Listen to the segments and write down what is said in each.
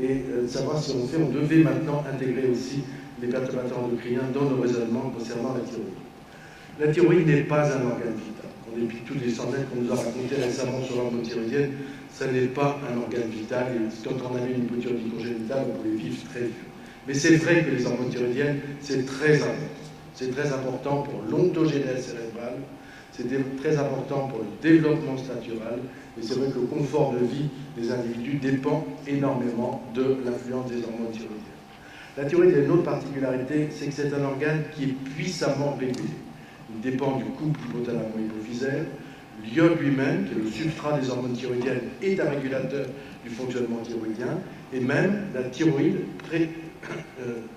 et de savoir si on devait maintenant intégrer aussi les perturbateurs endocriniens dans nos raisonnements concernant la thyroïde. La thyroïde n'est pas un organe vital. En dépit de toutes les centaines qu'on nous a racontées récemment sur l'hormone thyroïdienne, ça n'est pas un organe vital. Et quand on avait une hypothyroïdie congénitale, on pouvait vivre très vieux. Mais c'est vrai que les hormones thyroïdiennes, c'est très important. C'est très important pour l'ontogénèse cérébrale, c'est très important pour le développement statural, et c'est vrai que le confort de vie des individus dépend énormément de l'influence des hormones thyroïdiennes. La thyroïde a une autre particularité, c'est que c'est un organe qui est puissamment régulé. Il dépend du couple hypothalamo-hypophysaire. L'iode lui-même, qui est le substrat des hormones thyroïdiennes, est un régulateur du fonctionnement thyroïdien, et même la thyroïde,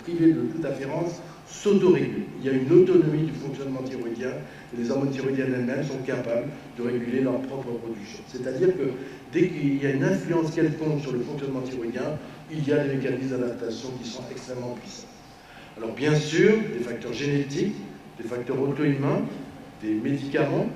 privée de toute afférence, s'autorégule. Il y a une autonomie du fonctionnement thyroïdien, et les hormones thyroïdiennes elles-mêmes sont capables de réguler leur propre production. C'est-à-dire que dès qu'il y a une influence quelconque sur le fonctionnement thyroïdien, il y a des mécanismes d'adaptation qui sont extrêmement puissants. Alors bien sûr, des facteurs génétiques, des facteurs auto-immuns, des médicaments,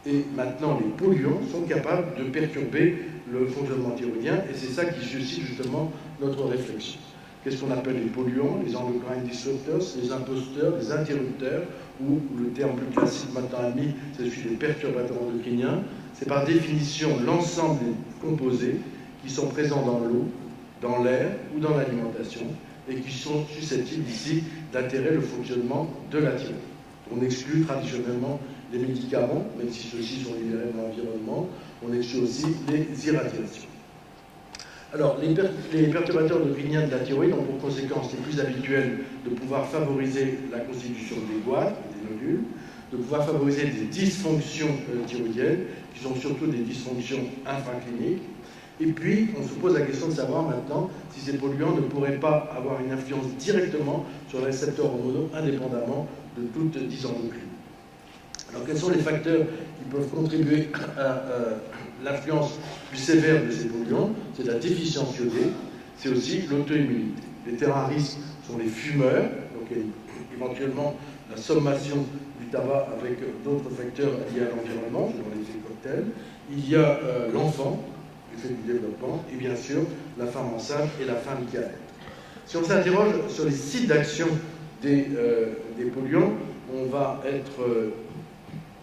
et maintenant les polluants sont capables de perturber le fonctionnement thyroïdien, et c'est ça qui suscite justement notre réflexion. Qu'est-ce qu'on appelle les polluants, les endocrine disruptors, les imposteurs, les interrupteurs, ou le terme plus classique maintenant admis, c'est celui des perturbateurs endocriniens. C'est par définition l'ensemble des composés qui sont présents dans l'eau, dans l'air ou dans l'alimentation, et qui sont susceptibles ici d'altérer le fonctionnement de la thyroïde. On exclut traditionnellement les médicaments, même si ceux-ci sont libérés dans l'environnement, on exclut aussi les irradiations. Alors, les perturbateurs endocriniens de la thyroïde ont pour conséquence les plus habituelles de pouvoir favoriser la constitution des goitres, des nodules, de pouvoir favoriser des dysfonctions thyroïdiennes, qui sont surtout des dysfonctions infracliniques. Et puis, on se pose la question de savoir maintenant si ces polluants ne pourraient pas avoir une influence directement sur les récepteurs hormonaux, indépendamment de toute dysendocrine. Alors, quels sont les facteurs qui peuvent contribuer à l'influence plus sévère de ces polluants? C'est la déficience iodée, c'est aussi l'auto-immunité. Les terrains à risque sont les fumeurs, donc éventuellement la sommation du tabac avec d'autres facteurs liés à l'environnement, selon l'effet cocktail. Il y a l'enfant, du fait du développement, et bien sûr la femme enceinte et la femme qui allait. Si on s'interroge sur les sites d'action des polluants, on va être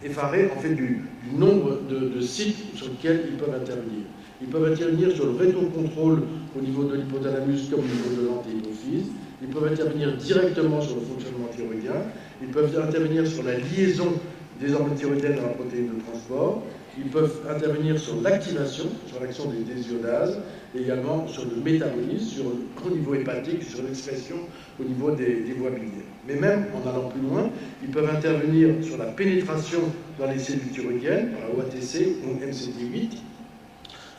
effaré en fait du nombre de sites sur lesquels ils peuvent intervenir. Ils peuvent intervenir sur le rétrocontrôle au niveau de l'hypothalamus comme au niveau de l'antéhypophyse. Ils peuvent intervenir directement sur le fonctionnement thyroïdien. Ils peuvent intervenir sur la liaison des hormones thyroïdiennes dans la protéine de transport. Ils peuvent intervenir sur l'activation, sur l'action des désiodases, et également sur le métabolisme, au niveau hépatique, sur l'expression au niveau des voies biliaires. Mais même en allant plus loin, ils peuvent intervenir sur la pénétration dans les cellules thyroïdiennes, par la OATC ou MCT8,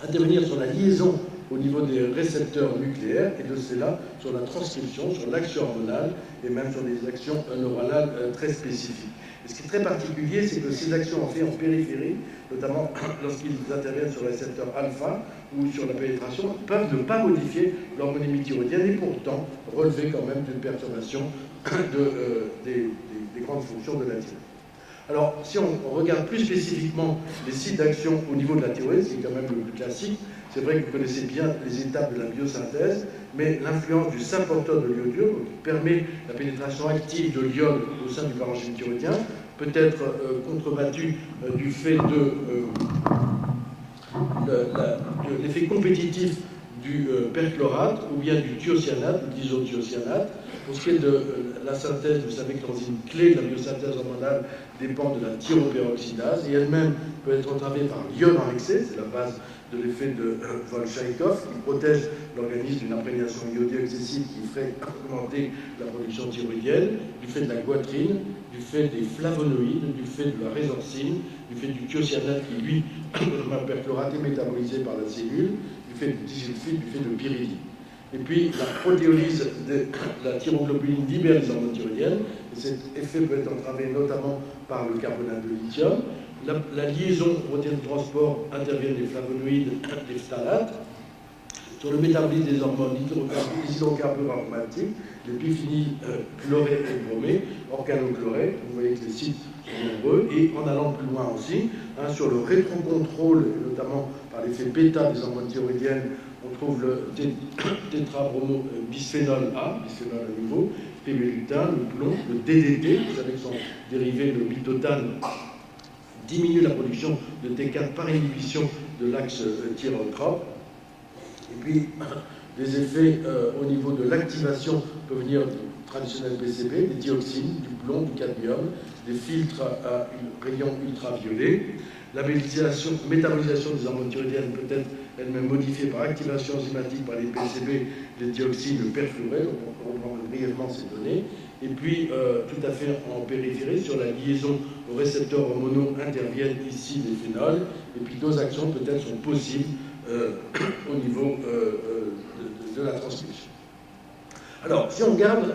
intervenir sur la liaison au niveau des récepteurs nucléaires, et de cela sur la transcription, sur l'action hormonale, et même sur des actions neuronales très spécifiques. Et ce qui est très particulier, c'est que ces actions en fait en périphérie, notamment lorsqu'ils interviennent sur le récepteur alpha ou sur la pénétration, peuvent ne pas modifier l'hormonémie thyroïdienne et pourtant relever quand même d'une perturbation des grandes fonctions de la thyroïde. Alors, si on regarde plus spécifiquement les sites d'action au niveau de la thyroïde, c'est quand même le plus classique, c'est vrai que vous connaissez bien les étapes de la biosynthèse, mais l'influence du sympathone de l'iodure, qui permet la pénétration active de l'iode au sein du parenchyme thyroïdien, peut être contrebattue du fait de l'effet compétitif du perchlorate ou bien du thiocyanate, ou d'isothiocyanate. Pour ce qui est de la synthèse, vous savez que l'enzyme clé de la biosynthèse hormonale dépend de la thyroperoxydase et elle-même peut être entravée par l'iode en excès, c'est la base de l'effet de Volchaïkov qui protège l'organisme d'une imprégnation iodée excessive qui ferait augmenter la production thyroïdienne, du fait de la goitrine, du fait des flavonoïdes, du fait de la résorcine, du fait du thiocyanate qui, lui, comme un perchlorate, est métabolisé par la cellule, du fait du disulfide, du fait de pyridine. Et puis, la protéolyse de la thyroglobuline libère les hormones thyroïdiennes, et cet effet peut être entravé notamment par le carbonate de lithium. La liaison protéine de transport intervient des flavonoïdes, des phtalates. Sur le métabolisme des hormones, les hydrocarbures aromatiques, les biphényles chlorés et bromés, organochlorés, vous voyez que les sites sont nombreux, et en allant plus loin aussi, sur le rétrocontrôle, notamment par l'effet bêta des hormones thyroïdiennes, on trouve le tétrabromobisphénol A, bisphénol à nouveau, pébélutin, le plomb, le DDT, vous savez que son dérivé, le bitotane, diminue la production de T4 par inhibition de l'axe thyrotrope. Et puis, des effets au niveau de l'activation peuvent venir du traditionnel PCB, des dioxines, du plomb, du cadmium, des filtres à rayons ultraviolets. La métabolisation des hormones thyroïdiennes peut être elle-même modifiée par activation enzymatique par les PCB, les dioxines, le perfluoré, donc on reprend brièvement ces données. Et puis, tout à fait en périphérie, sur la liaison aux récepteurs hormonaux interviennent ici les phénols, et puis d'autres actions peut-être sont possibles au niveau de la transmission. Alors, si on regarde,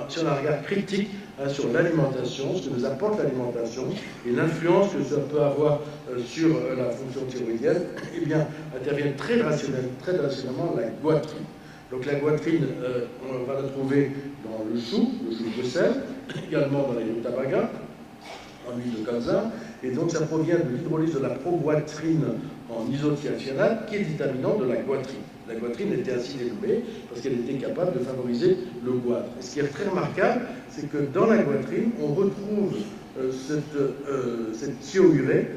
si on a un regard critique sur l'alimentation, ce que nous apporte l'alimentation et l'influence que ça peut avoir sur la fonction thyroïdienne, eh bien, intervient très rationnellement la goitrine. Donc la goitrine, on va la trouver dans le chou de sel, également dans les rutabagas, en huile de colza, et donc ça provient de l'hydrolyse de la progoitrine en isothiacénate, qui est déterminant de la goitrine. La goitrine était ainsi dénommée parce qu'elle était capable de favoriser le goitre. Et ce qui est très remarquable, c'est que dans la goitrine, on retrouve cette thiourée,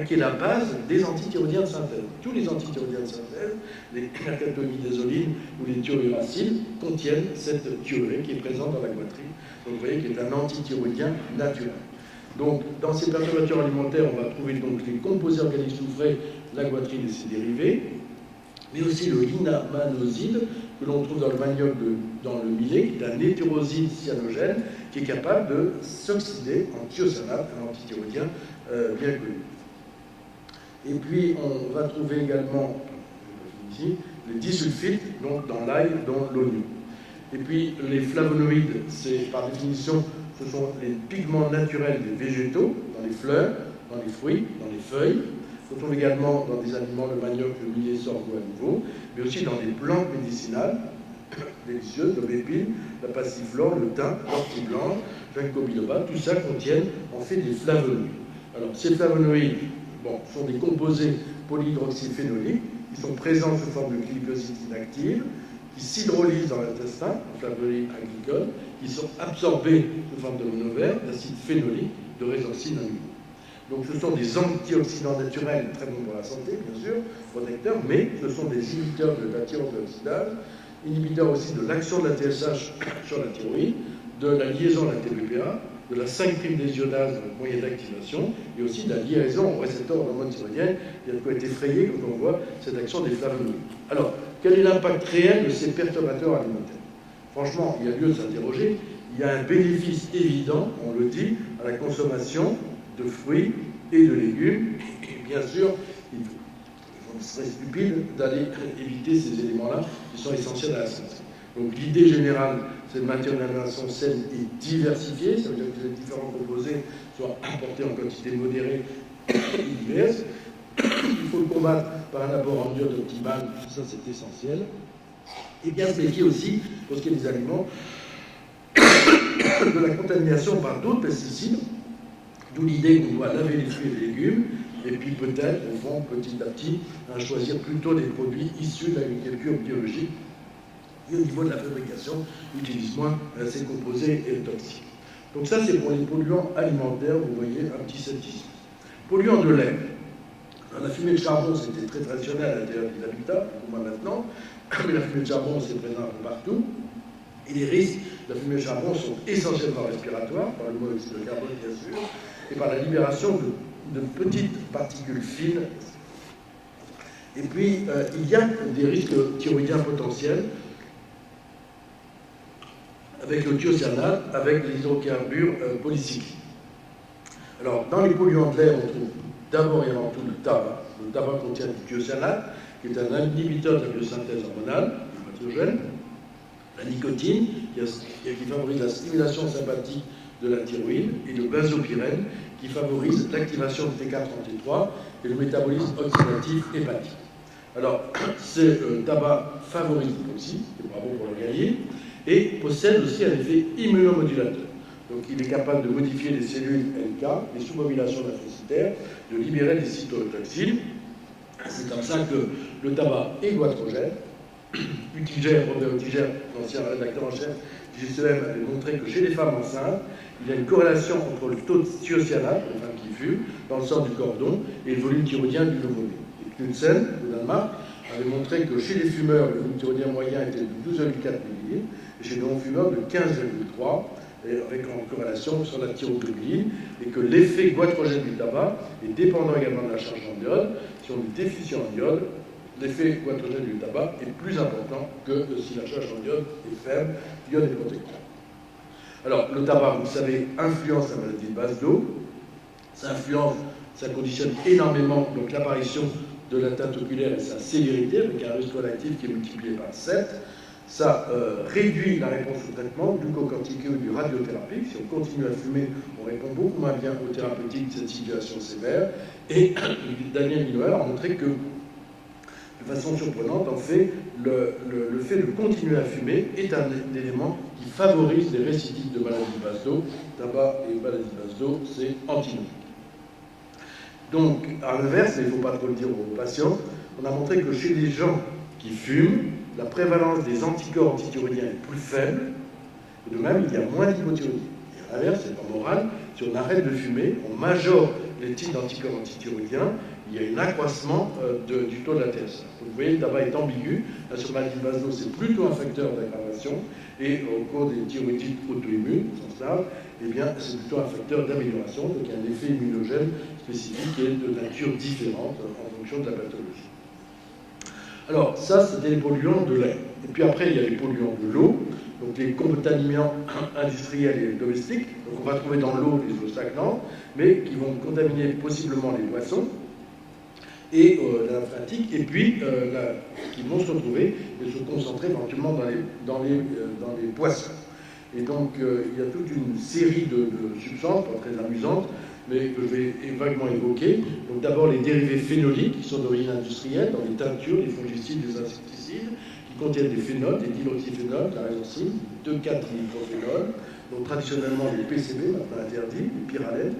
qui est la base des antithyroïdiens de synthèse. Tous les antithyroïdiens de synthèse, les mercaptolimidazoline ou les thiouracines, contiennent cette thiourée qui est présente dans la goitrine. Donc vous voyez qu'il est un antithyroïdien naturel. Donc, dans ces perturbateurs alimentaires, on va trouver donc les composés organiques soufrés, la goitrine et ses dérivés, mais aussi le linamanoside, que l'on trouve dans le manioc, dans le millet, qui est un hétéroside cyanogène, qui est capable de s'oxyder en thiocyanate, un antithyroïdien bien connu. Et puis, on va trouver également, ici, les disulfites, donc dans l'ail, dans l'oignon. Et puis, les flavonoïdes, c'est par définition, ce sont les pigments naturels des végétaux, dans les fleurs, dans les fruits, dans les feuilles. On trouve également dans des aliments le manioc, le millet, sorgho à nouveau, mais aussi dans des plantes médicinales délicieuses, l'aubépine, la passiflore, le thym, l'ortie blanche, ginkgo biloba, tout ça contient en fait des flavonoïdes. Alors, ces flavonoïdes sont des composés polyhydroxyphénoliques qui sont présents sous forme de glycoside inactive, qui s'hydrolysent dans l'intestin, en flavonoïdes agricoles, qui sont absorbés sous forme de monovers, d'acide phénolique, de résorcine à nouveau. Donc ce sont des antioxydants naturels, très bons pour la santé, bien sûr, protecteurs, mais ce sont des inhibiteurs de la thyroïdose, inhibiteurs aussi de l'action de la TSH sur la thyroïde, de la liaison à la TBPA, de la 5'-désiodase, moyen d'activation, et aussi de la liaison au récepteur d'hormones thyroïdiennes. Il y a de quoi être effrayé quand on voit cette action des flavonoïdes. Alors, quel est l'impact réel de ces perturbateurs alimentaires? Franchement, il y a lieu de s'interroger. Il y a un bénéfice évident, on le dit, à la consommation de fruits et de légumes. Et bien sûr, il serait stupide d'aller éviter ces éléments-là qui sont essentiels à la santé. Donc l'idée générale, c'est de maintenir une alimentation saine et diversifiée. Ça veut dire que les différents composés soient apportés en quantité modérée et diverse. Il faut le combattre par un apport en iode optimal, tout ça c'est essentiel. Et bien se méfier aussi, pour ce qui est des aliments, de la contamination par d'autres pesticides, d'où l'idée qu'on doit laver les fruits et les légumes, et puis peut-être, au fond, petit à petit, choisir plutôt des produits issus de l'agriculture biologique, et au niveau de la fabrication, utilise moins ces composés toxiques. Donc ça, c'est pour les polluants alimentaires, vous voyez, un petit statistique. Polluants de l'air. La fumée de charbon, c'était très traditionnel à l'intérieur des habitats, beaucoup moins maintenant, mais la fumée de charbon, c'est présent un peu partout. Et les risques de la fumée de charbon sont essentiellement respiratoires, par le monoxyde de carbone, bien sûr, et par la libération de petites particules fines. Et puis, il y a des risques thyroïdiens potentiels, avec le thiocyanate, avec les hydrocarbures polycycliques. Alors, dans les polluants de l'air, on trouve d'abord et avant tout le tabac. Le tabac contient du thiocyanate, qui est un inhibiteur de la biosynthèse hormonale, pathogène. La nicotine, qui favorise la stimulation sympathique de la thyroïde, et le benzopyrène, qui favorise l'activation de T4-33 et le métabolisme oxydatif hépatique. Alors, ce tabac favorise l'hypoxie, c'est bravo pour l'organisme, et possède aussi un effet immunomodulateur. Donc il est capable de modifier les cellules NK, les sous-populations lymphocytaires, de libérer des cytotoxines. C'est comme ça que le tabac est goitrogène. Robert Utiger, l'ancien rédacteur en chef du GCM, avait montré que chez les femmes enceintes, il y a une corrélation entre le taux de thiocyanate, les femmes qui fument, dans le sang du cordon, et le volume thyroïdien du nouveau-né. Et Knudsen, au Danemark, avait montré que chez les fumeurs, le volume thyroïdien moyen était de 12,4 millilitres, et chez les non-fumeurs de 15,3, avec en corrélation sur la thyroglobine, et que l'effet goitrogène du tabac est dépendant également de la charge en iode. Si on est déficient en iode, l'effet goitrogène du tabac est plus important que si la charge en iode est faible. L'iode est protecteur. Alors, le tabac, vous savez, influence la maladie de Basedow. Ça conditionne énormément donc l'apparition de l'atteinte oculaire et sa sévérité, avec un risque relatif qui est multiplié par 7. Ça réduit la réponse au traitement glucocorticoïde ou du radiothérapique. Si on continue à fumer, on répond beaucoup moins bien aux thérapeutiques de cette situation sévère. Et Daniel Minower a montré que, de façon surprenante, en fait, le fait de continuer à fumer est un élément qui favorise les récidives de maladie de Basedow. Tabac et maladie de Basedow, c'est antinomique. Donc, à l'inverse, mais il ne faut pas trop le dire aux patients, on a montré que chez les gens qui fument, la prévalence des anticorps antithyroïdiens est plus faible, et de même, il y a moins d'hypothyroïdie. Et à l'inverse, c'est pas moral, si on arrête de fumer, on majore les types d'anticorps antithyroïdiens, il y a un accroissement du taux de la TSH. Vous voyez, le tabac est ambigu. La surmaladie de Basedow, c'est plutôt un facteur d'aggravation, et au cours des thyroïdites auto-immunes, au sens large, eh bien, c'est plutôt un facteur d'amélioration, donc il y a un effet immunogène spécifique qui est de nature différente en fonction de la pathologie. Alors, ça, c'était les polluants de l'air. Et puis après, il y a les polluants de l'eau, donc les contaminants industriels et domestiques. Donc on va trouver dans l'eau les eaux stagnantes, mais qui vont contaminer possiblement les poissons et la lymphatique, et puis qui vont se retrouver et se concentrer éventuellement dans les poissons. Et donc, il y a toute une série de substances, pas très amusantes, mais que je vais vaguement évoquer. Donc, d'abord, les dérivés phénoliques, qui sont d'origine industrielle, dans les teintures, les fongicides, les insecticides, qui contiennent des phénols, des diloxyphénols, la résine, 2,4-nitrophénol, donc traditionnellement les PCB, maintenant interdits, les pyralènes.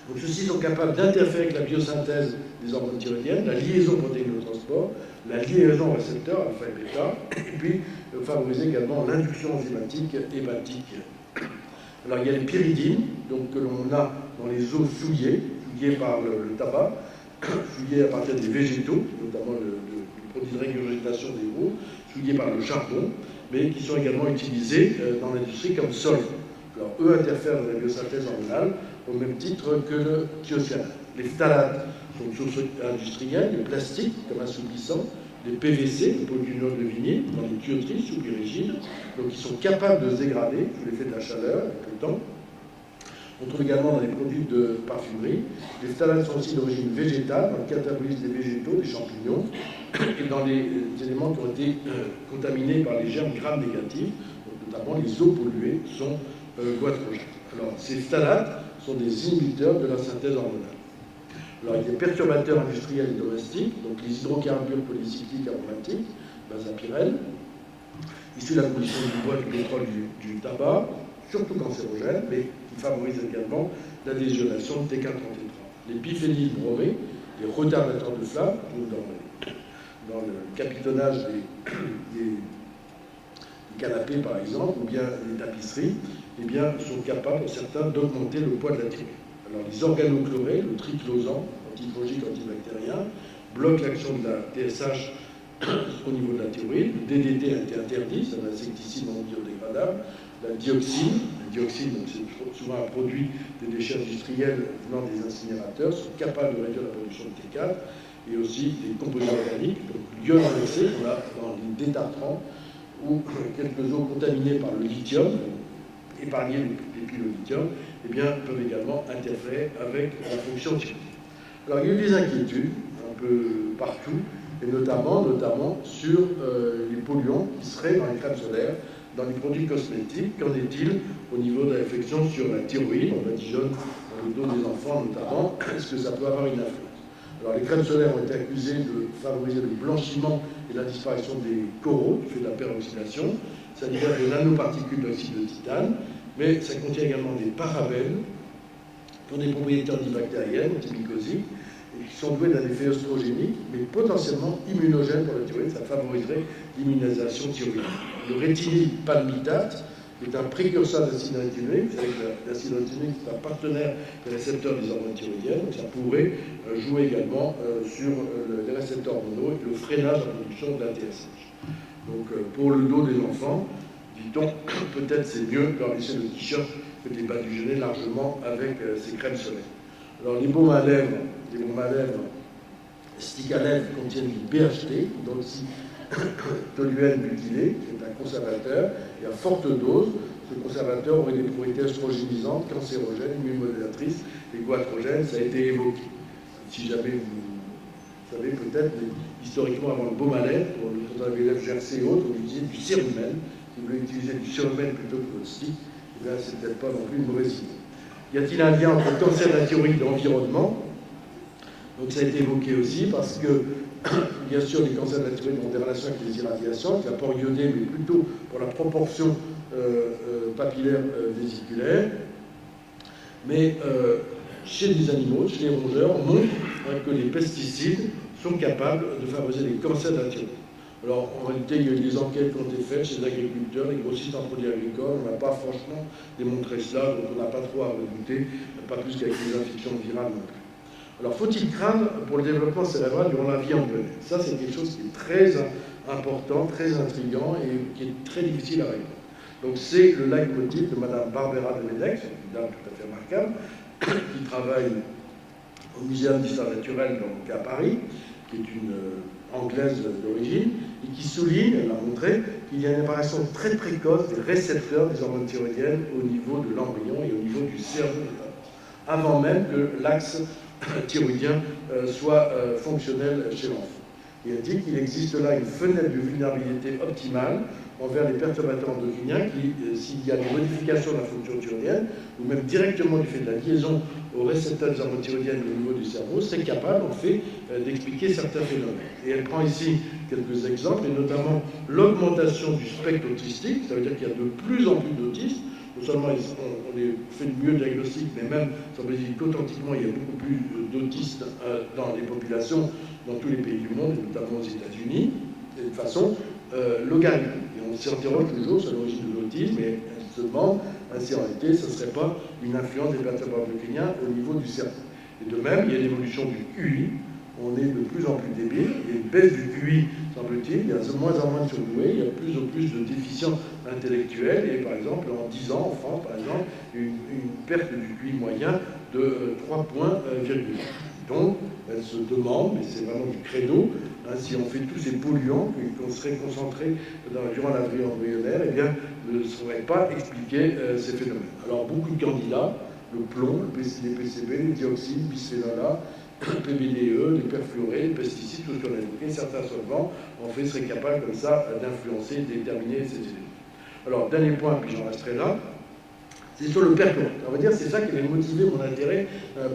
Donc, ceux-ci sont capables d'interférer avec la biosynthèse des hormones thyroïdiennes, la liaison protéinotransport, la liaison récepteur alpha et bêta, et puis favoriser également l'induction enzymatique hépatique. Alors il y a les pyridines, donc, que l'on a dans les eaux souillées par le tabac, souillées à partir des végétaux, notamment le produit de régurgitation des eaux, souillées par le charbon, mais qui sont également utilisés dans l'industrie comme solvants. Alors eux interfèrent dans la biosynthèse hormonale au même titre que le thiocyanate. Les phtalates sont une source industrielle, les plastiques comme assouplissants, les PVC, le polyvinyle de vinyle, dans les tuyauteries sous pyrégide, donc ils sont capables de se dégrader sous l'effet de la chaleur avec le temps. On trouve également dans les produits de parfumerie. Les phtalates sont aussi d'origine végétale, dans le catabolisme des végétaux, des champignons, et dans les éléments qui ont été contaminés par les germes gram négatifs, donc notamment les eaux polluées sont goitrogènes. Alors ces phtalates sont des inhibiteurs de la synthèse hormonale. Alors, il y a des perturbateurs industriels et domestiques, donc les hydrocarbures polycycliques aromatiques, benzapyrène, issus de la combustion du bois, du pétrole, du tabac, surtout cancérogènes, mais qui favorisent également l'adhésionation de T433. Les biphénylbromés, les retardateurs de flamme, dans le capitonnage des canapés, par exemple, ou bien les tapisseries, eh bien, sont capables, pour certains, d'augmenter le poids de la thyroïde. Alors, les organochlorés, le triclosan, antifongique, antibactérien, bloquent l'action de la TSH au niveau de la thyroïde. Le DDT a été interdit, c'est un insecticide non biodégradable. La dioxine, donc c'est souvent un produit des déchets industriels venant des incinérateurs, sont capables de réduire la production de T4 et aussi des composés organiques, donc l'iode en excès qu'on a dans les détartrants ou quelques eaux contaminées par le lithium, épargner les piles au lithium, eh bien, peuvent également interférer avec la fonction thyroïdienne. Alors, il y a eu des inquiétudes un peu partout, et notamment sur les polluants qui seraient dans les crèmes solaires, dans les produits cosmétiques. Qu'en est-il au niveau de la réflexion sur la thyroïde, on badigeonne dans le dos des enfants notamment, est-ce que ça peut avoir une influence? Alors, les crèmes solaires ont été accusées de favoriser le blanchiment et la disparition des coraux du fait de la peroxydation. Ça libère de nanoparticules d'oxyde de titane, mais ça contient également des parabènes qui ont des propriétés antibactériennes, antimycosiques, et qui sont doués d'un effet œstrogénique, mais potentiellement immunogène pour la thyroïde. Ça favoriserait l'immunisation thyroïdienne. Le rétinil palmitate est un précurseur d'acide rétinoïque. Vous savez que l'acide rétinoïque est un partenaire des récepteurs des hormones thyroïdiennes, donc ça pourrait jouer également sur les récepteurs hormonaux et le freinage de la production de la TSH. Donc pour le dos des enfants, dit-on, peut-être c'est mieux de leur laisser le t-shirt que de les badigeonner largement avec ces crèmes solaires. Alors les baumes à lèvres, stick à lèvres contiennent du BHT, hydroxytoluène butylé, qui est un conservateur, et à forte dose, ce conservateur aurait des propriétés œstrogénisantes, cancérogènes, immunomodulatrices et goitrogènes, ça a été évoqué. Si jamais vous savez peut-être, historiquement avant le baume à lèvres, pour le lèvres GRC et autres, on utilisait du cérumen. Si vous voulez utiliser du cérumen plutôt que le stick, eh bien c'est peut-être pas non plus une mauvaise idée. Y a-t-il un lien entre le cancer de la thyroïde et l'environnement? Donc ça a été évoqué aussi parce que, bien sûr, les cancers de la thyroïde ont des relations avec les irradiations, avec l'apport iodé, mais plutôt pour la proportion papillaire vésiculaire. Mais chez les animaux, chez les rongeurs, on montre que les pesticides sont capables de favoriser les cancers de la thyroïde. Alors, en réalité, il y a eu des enquêtes qui ont été faites chez les agriculteurs, les grossistes en produits agricoles. On n'a pas franchement démontré cela, donc on n'a pas trop à redouter, pas plus qu'avec les infections virales non plus. Alors, faut-il craindre pour le développement cérébral durant la vie en plein air? Ça, c'est quelque chose qui est très important, très intriguant et qui est très difficile à répondre. Donc, c'est le leitmotiv de Mme Barbara Demedex, une dame tout à fait remarquable, qui travaille au Muséum d'histoire naturelle donc à Paris, qui est une anglaise d'origine, et qui souligne, elle l'a montré, qu'il y a une apparition très précoce des récepteurs des hormones thyroïdiennes au niveau de l'embryon et au niveau du cerveau, avant même que l'axe thyroïdien soit fonctionnel chez l'enfant. Et elle dit qu'il existe là une fenêtre de vulnérabilité optimale envers les perturbateurs endocriniens qui, s'il y a des modifications de la fonction thyroïdienne, ou même directement du fait de la liaison aux récepteurs des hormones thyroïdiennes au niveau du cerveau, c'est capable, en fait, d'expliquer certains phénomènes. Et elle prend ici quelques exemples, et notamment l'augmentation du spectre autistique, ça veut dire qu'il y a de plus en plus d'autistes. Non seulement on fait de mieux diagnostics, mais même, semble-t-il qu'authentiquement, il y a beaucoup plus d'autistes dans les populations, dans tous les pays du monde, et notamment aux États-Unis, de façon logarithmique. Et on s'interroge toujours sur l'origine de l'autisme, et on se demande si en réalité ce ne serait pas une influence des perturbateurs endocriniens au niveau du cerveau. Et de même, il y a l'évolution du QI. On est de plus en plus débile, il y a une baisse du QI, semble-t-il, il y a de moins en moins de surdoués, il y a de plus en plus de déficients intellectuels, et par exemple, en 10 ans, en France, par exemple, une perte du QI moyen de 3 points, donc, elle se demande, mais c'est vraiment du credo, si on fait tous ces polluants qu'on serait concentrés durant la vie embryonnaire, eh bien, ne saurait pas expliquer ces phénomènes. Alors, beaucoup de candidats, le plomb, les PCB, les dioxines, bisphénol A, PBDE, les perfluorés, les pesticides, tout ce qu'on a évoqué, certains solvants, en fait, seraient capables comme ça d'influencer, de déterminer ces éléments. Alors, dernier point, puis j'en resterai là, c'est sur le perchlorate. On va dire c'est ça qui avait motivé mon intérêt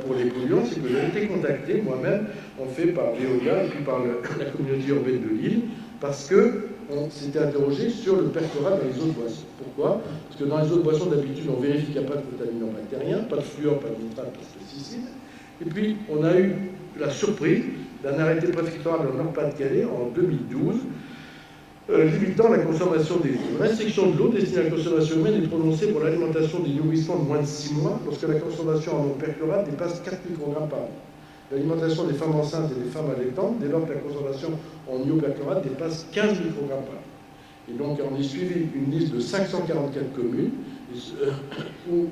pour les polluants, c'est que j'ai été contacté moi-même, en fait par Veolia et puis par la communauté urbaine de Lille, parce qu'on s'était interrogé sur le perchlorate dans les autres boissons. Pourquoi? Parce que dans les autres boissons, d'habitude, on vérifie qu'il n'y a pas de contaminants bactériens, pas de fluor, pas de nitrate, pas de pesticides. Et puis, on a eu la surprise d'un arrêté préfectoral de Nord-Pas-de-Calais en 2012, limitant la consommation des eaux. Restriction de l'eau destinée à la consommation humaine est prononcée pour l'alimentation des nourrissons de moins de 6 mois lorsque la consommation en eau perchlorate dépasse 4 microgrammes par an. L'alimentation des femmes enceintes et des femmes allaitantes dès lors que la consommation en eau perchlorate dépasse 15 microgrammes par an. Et donc on y suivi une liste de 544 communes où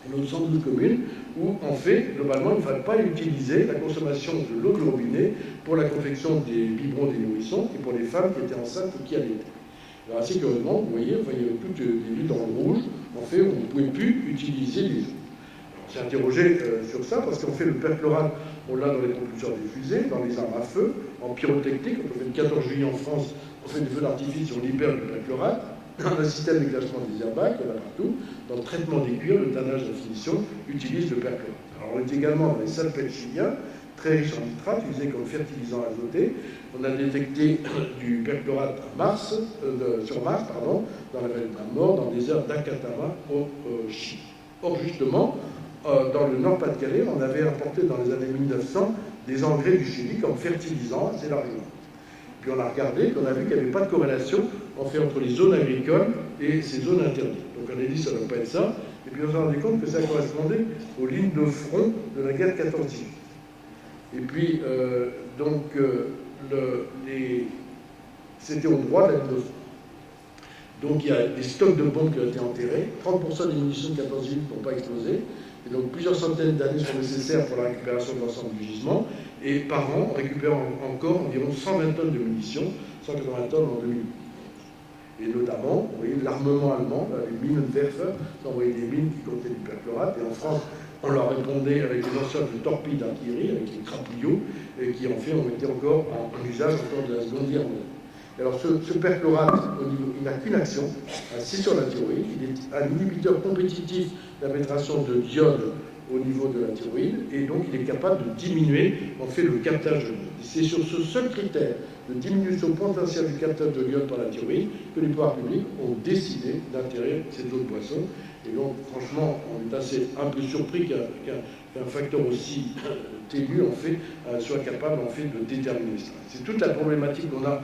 nos 112 communes où, en fait, globalement, il ne fallait pas utiliser la consommation de l'eau globinée pour la confection des biberons des nourrissons et pour les femmes qui étaient enceintes ou qui allaitaient. Alors, assez curieusement, vous voyez, il y avait toutes les villes dans le rouge, en fait, on ne pouvait plus utiliser les eaux. On s'est interrogé sur ça, parce qu'en fait, le perchlorate, on l'a dans les propulseurs des fusées, dans les armes à feu, en pyrotechnique, quand on fait le 14 juillet en France, on fait des feux d'artifice, on libère du perchlorate. Dans le système de déclenchement des airbags, il y en a partout. Dans le traitement des cuirs, le tannage de finition utilise le perchlorate. Alors, on est également dans les salpêtres chiliens, très riches en nitrate, utilisés comme fertilisant azoté. On a détecté du perchlorate sur Mars, dans la vallée de la mort, dans le désert d'Akatama, au Chili. Or, justement, dans le Nord-Pas-de-Calais, on avait importé dans les années 1900 des engrais du Chili comme fertilisants assez largement. Puis on a regardé, puis on a vu qu'il n'y avait pas de corrélation en fait entre les zones agricoles et ces zones interdites. Donc on a dit ça ne doit pas être ça, et puis on s'est rendu compte que ça correspondait aux lignes de front de la guerre 14. Et puis, c'était au droit de la ligne de front. Donc il y a des stocks de bombes qui ont été enterrés, 30% des munitions de 14 n'ont pas explosé, et donc plusieurs centaines d'années sont nécessaires pour la récupération de l'ensemble du gisement, et par an, on récupère encore environ 120 tonnes de munitions, 180 tonnes en 2000. Et notamment, vous voyez, l'armement allemand, les Minenwerfer, ils envoyaient des mines qui contenaient du perchlorate, et en France, on leur répondait avec des lanceurs de torpilles d'artillerie, avec les crapouillots, et qui en fait ont été encore en usage encore de la Seconde Guerre mondiale. Alors ce perchlorate, il n'a qu'une action, c'est sur la thyroïde, il est un inhibiteur compétitif de la pénétration de d'iode au niveau de la thyroïde, et donc il est capable de diminuer en fait le captage de l'iode. C'est sur ce seul critère de diminution potentielle du captage de l'iode par la thyroïde que les pouvoirs publics ont décidé d'interdire cette eau de boisson. Et donc franchement, on est assez un peu surpris qu'un facteur aussi ténu en fait soit capable en fait de déterminer ça. C'est toute la problématique qu'on a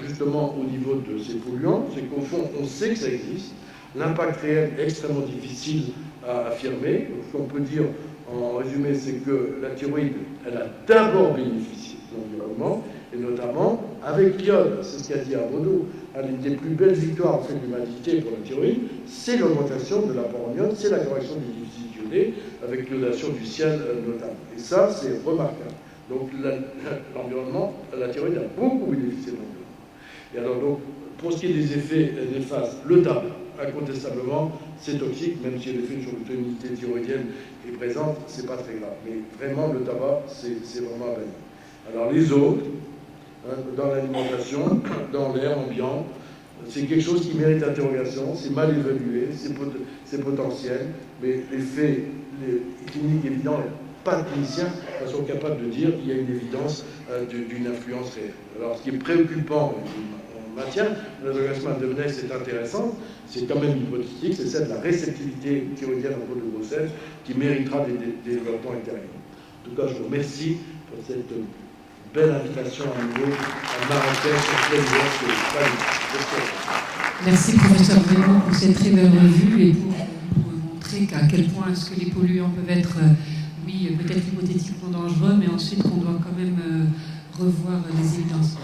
justement au niveau de ces polluants, c'est qu'au fond on sait que ça existe, l'impact réel est extrêmement difficile à affirmer. Ce qu'on peut dire en résumé, c'est que la thyroïde, elle a d'abord bénéficié de l'environnement, et notamment avec l'iode, c'est ce qu'a dit Arnaud, l'une des plus belles victoires en fait de l'humanité pour la thyroïde, c'est l'augmentation de l'apport en iode, c'est la correction du déficit iodé, avec l'iodation du ciel notamment. Et ça, c'est remarquable. Donc l'environnement, la thyroïde a beaucoup bénéficié de l'environnement. Et alors donc, pour ce qui est des effets néfastes, le tabac, incontestablement, c'est toxique, même si l'effet sur l'auto-immunité thyroïdienne est présente, c'est pas très grave. Mais vraiment, le tabac, c'est vraiment aberrant. Alors les autres, dans l'alimentation, dans l'air ambiant, c'est quelque chose qui mérite interrogation, c'est mal évalué, c'est potentiel, mais les faits cliniques évidents, pas de cliniciens sont capables de dire qu'il y a une évidence d'une influence réelle. Alors ce qui est préoccupant en matière de l'organisme de Venès, c'est intéressant, c'est quand même hypothétique, c'est celle de la réceptivité thyroïdienne en cours de grossesse qui méritera des développements ultérieurs. En tout cas, je vous remercie pour cette belle invitation à nouveau à Marrakech, en pleine Merci professeur Véron pour cette très belle revue et pour montrer qu'à quel point est-ce que les polluants peuvent être, oui, peut-être hypothétiquement dangereux, mais ensuite qu'on doit quand même revoir les évidences.